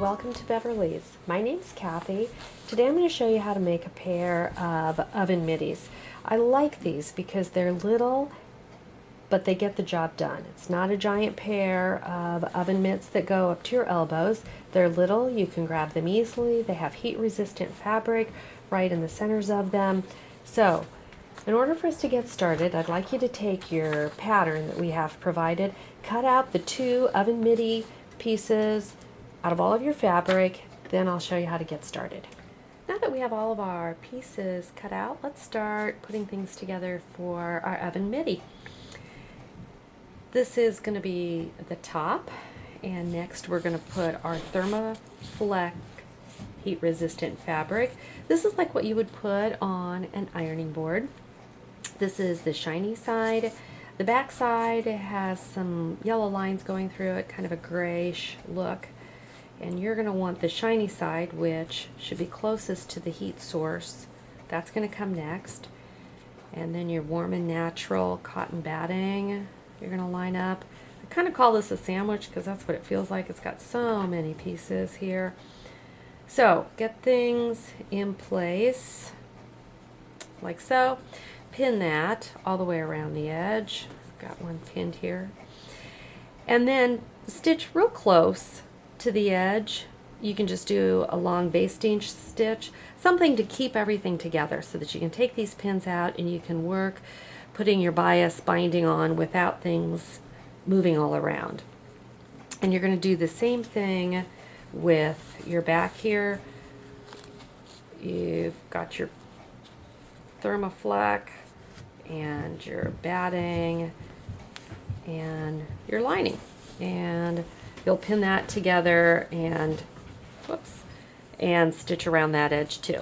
welcome to Beverly's. My name's Kathy. Today I'm going to show you how to make a pair of oven middies. I like these because they're little, but they get the job done. It's not a giant pair of oven mitts that go up to your elbows. They're little, you can grab them easily. They have heat resistant fabric right in the centers of them. So, in order for us to get started, I'd like you to take your pattern that we have provided, cut out the 2 oven midi pieces out of all of your fabric, then I'll show you how to get started. Now that we have all of our pieces cut out, let's start putting things together for our oven midi. This is going to be the top, and next we're going to put our Thermoflex heat resistant fabric. This is like what you would put on an ironing board. This is the shiny side. The back side has some yellow lines going through it, kind of a grayish look. And you're going to want the shiny side, which should be closest to the heat source. That's going to come next. And then your warm and natural cotton batting you're going to line up. I kind of call this a sandwich because that's what it feels like. It's got so many pieces here. So get things in place like so. Pin that all the way around the edge. Got one pinned here. And then stitch real close to the edge. You can just do a long basting stitch, something to keep everything together so that you can take these pins out and you can work putting your bias binding on without things moving all around. And you're going to do the same thing with your back here. You've got your Thermoflex and your batting and your lining, and you'll pin that together and and stitch around that edge too.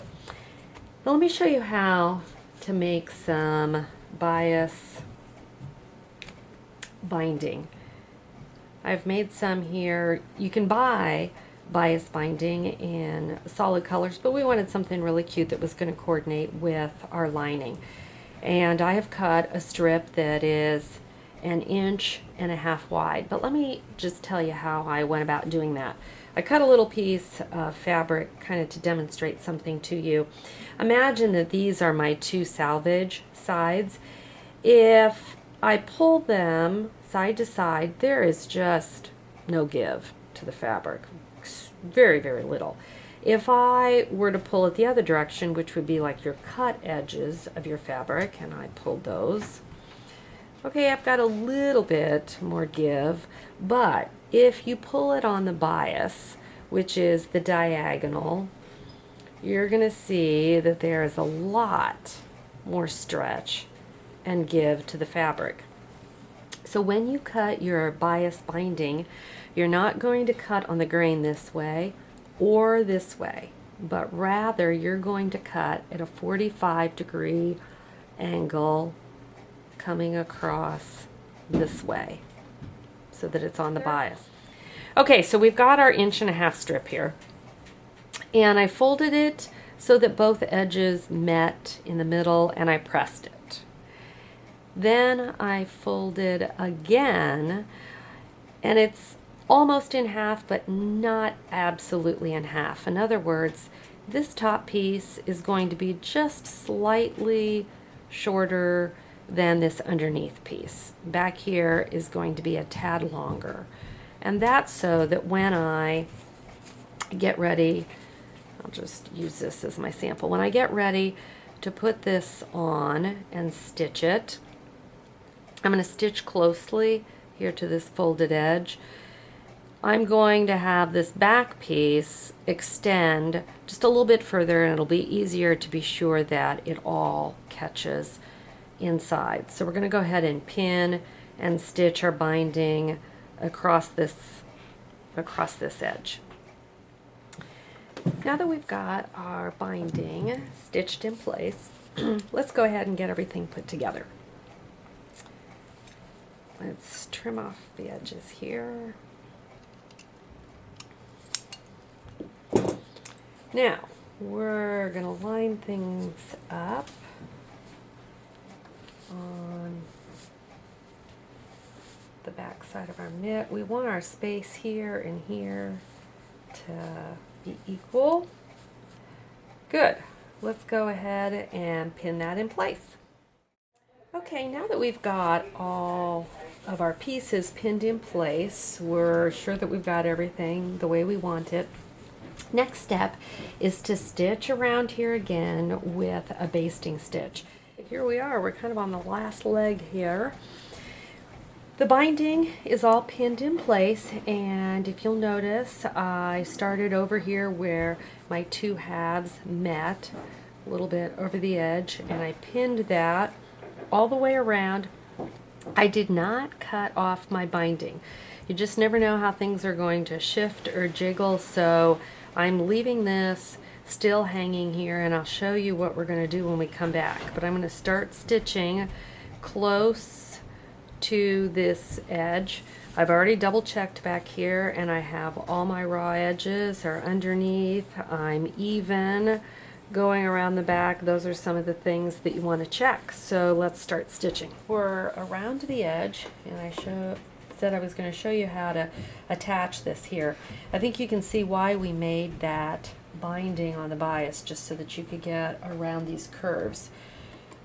Now let me show you how to make some bias binding. I've made some here. You can buy bias binding in solid colors, but we wanted something really cute that was going to coordinate with our lining. And I have cut a strip that is 1.5 inches wide. But let me just tell you how I went about doing that. I cut a little piece of fabric kind of to demonstrate something to you. Imagine that these are my 2 salvage sides. If I pull them side to side, there is just no give to the fabric. Very, very little. If I were to pull it the other direction, which would be like your cut edges of your fabric, and I pulled those, okay, I've got a little bit more give, but if you pull it on the bias, which is the diagonal, you're going to see that there is a lot more stretch and give to the fabric. So when you cut your bias binding, you're not going to cut on the grain this way or this way, but rather you're going to cut at a 45-degree angle coming across this way so that it's on the bias. Okay, so we've got our 1.5 inch strip here, and I folded it so that both edges met in the middle, and I pressed it. Then I folded again, and it's almost in half, but not absolutely in half. In other words, this top piece is going to be just slightly shorter than this underneath piece. Back here is going to be a tad longer. And that's so that when I get ready, I'll just use this as my sample. When I get ready to put this on and stitch it, I'm going to stitch closely here to this folded edge. I'm going to have this back piece extend just a little bit further, and it'll be easier to be sure that it all catches inside. So we're going to go ahead and pin and stitch our binding across this edge. Now that we've got our binding stitched in place, let's go ahead and get everything put together. Let's trim off the edges here. Now, we're going to line things up on the back side of our mitt. We want our space here and here to be equal. Good. Let's go ahead and pin that in place. Okay, now that we've got all of our pieces pinned in place, we're sure that we've got everything the way we want it. Next step is to stitch around here again with a basting stitch. Here we are, we're kind of on the last leg here. The binding is all pinned in place, and if you'll notice, I started over here where my two halves met, a little bit over the edge, and I pinned that all the way around. I did not cut off my binding. You just never know how things are going to shift or jiggle, so I'm leaving this still hanging here, and I'll show you what we're going to do when we come back. But I'm going to start stitching close to this edge. I've already double checked back here, and I have all my raw edges are underneath. I'm even going around the back. Those are some of the things that you want to check. So let's start stitching. We're around the edge, and I said I was going to show you how to attach this here. I think you can see why we made that binding on the bias, just so that you could get around these curves.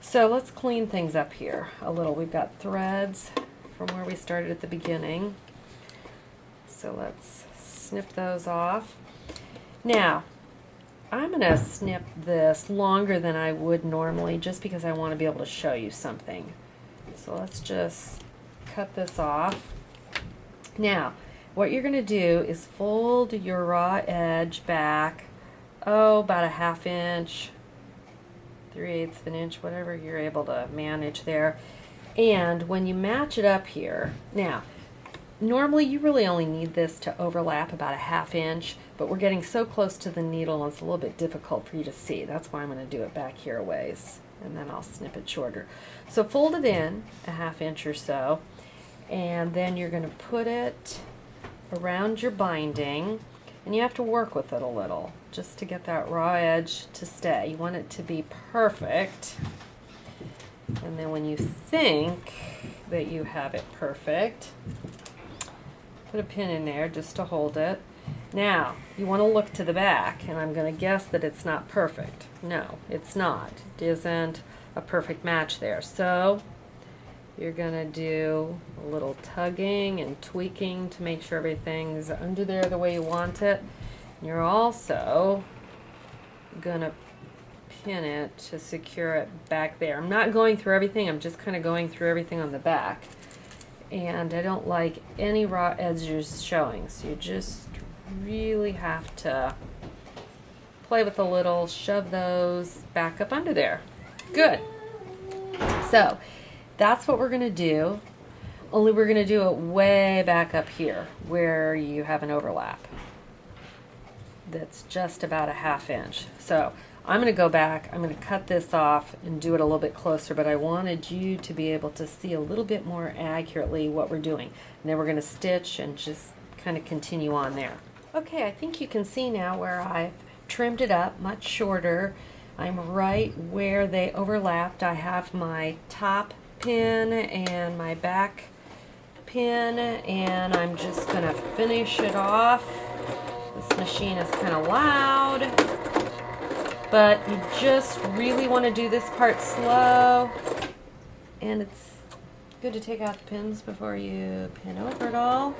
So let's clean things up here a little. We've got threads from where we started at the beginning. So let's snip those off. Now, I'm going to snip this longer than I would normally, just because I want to be able to show you something. So let's just cut this off. Now, what you're going to do is fold your raw edge back, about a 1/2 inch, 3/8 of an inch, whatever you're able to manage there. And when you match it up here, now, normally you really only need this to overlap about a 1/2 inch, but we're getting so close to the needle it's a little bit difficult for you to see. That's why I'm going to do it back here a ways, and then I'll snip it shorter. So fold it in a 1/2 inch or so, and then you're going to put it around your binding, and you have to work with it a little just to get that raw edge to stay. You want it to be perfect, and then when you think that you have it perfect, put a pin in there just to hold it. Now you want to look to the back, and I'm going to guess that it's not perfect. No, it's not. It isn't a perfect match there. So you're going to do a little tugging and tweaking to make sure everything's under there the way you want it. You're also going to pin it to secure it back there. I'm not going through everything, I'm just kind of going through everything on the back. And I don't like any raw edges showing, so you just really have to play with a little, shove those back up under there. Good. So that's what we're going to do, only we're going to do it way back up here where you have an overlap. That's just about a 1/2 inch. So I'm going to go back, I'm going to cut this off and do it a little bit closer, but I wanted you to be able to see a little bit more accurately what we're doing. And then we're going to stitch and just kind of continue on there. Okay, I think you can see now where I've trimmed it up much shorter. I'm right where they overlapped. I have my top pin and my back pin, and I'm just going to finish it off. This machine is kind of loud, but you just really want to do this part slow, and it's good to take out the pins before you pin over it all.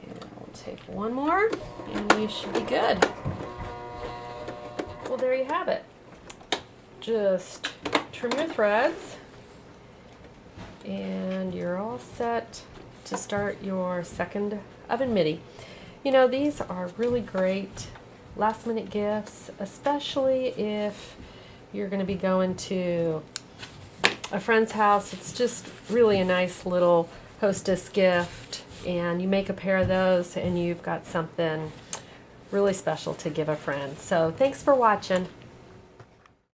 And we'll take one more, and we should be good. Well, there you have it. Just trim your threads, and you're all set to start your second oven midi. You know, these are really great last minute gifts, especially if you're going to be going to a friend's house. It's just really a nice little hostess gift, and you make a pair of those and you've got something really special to give a friend. So thanks for watching.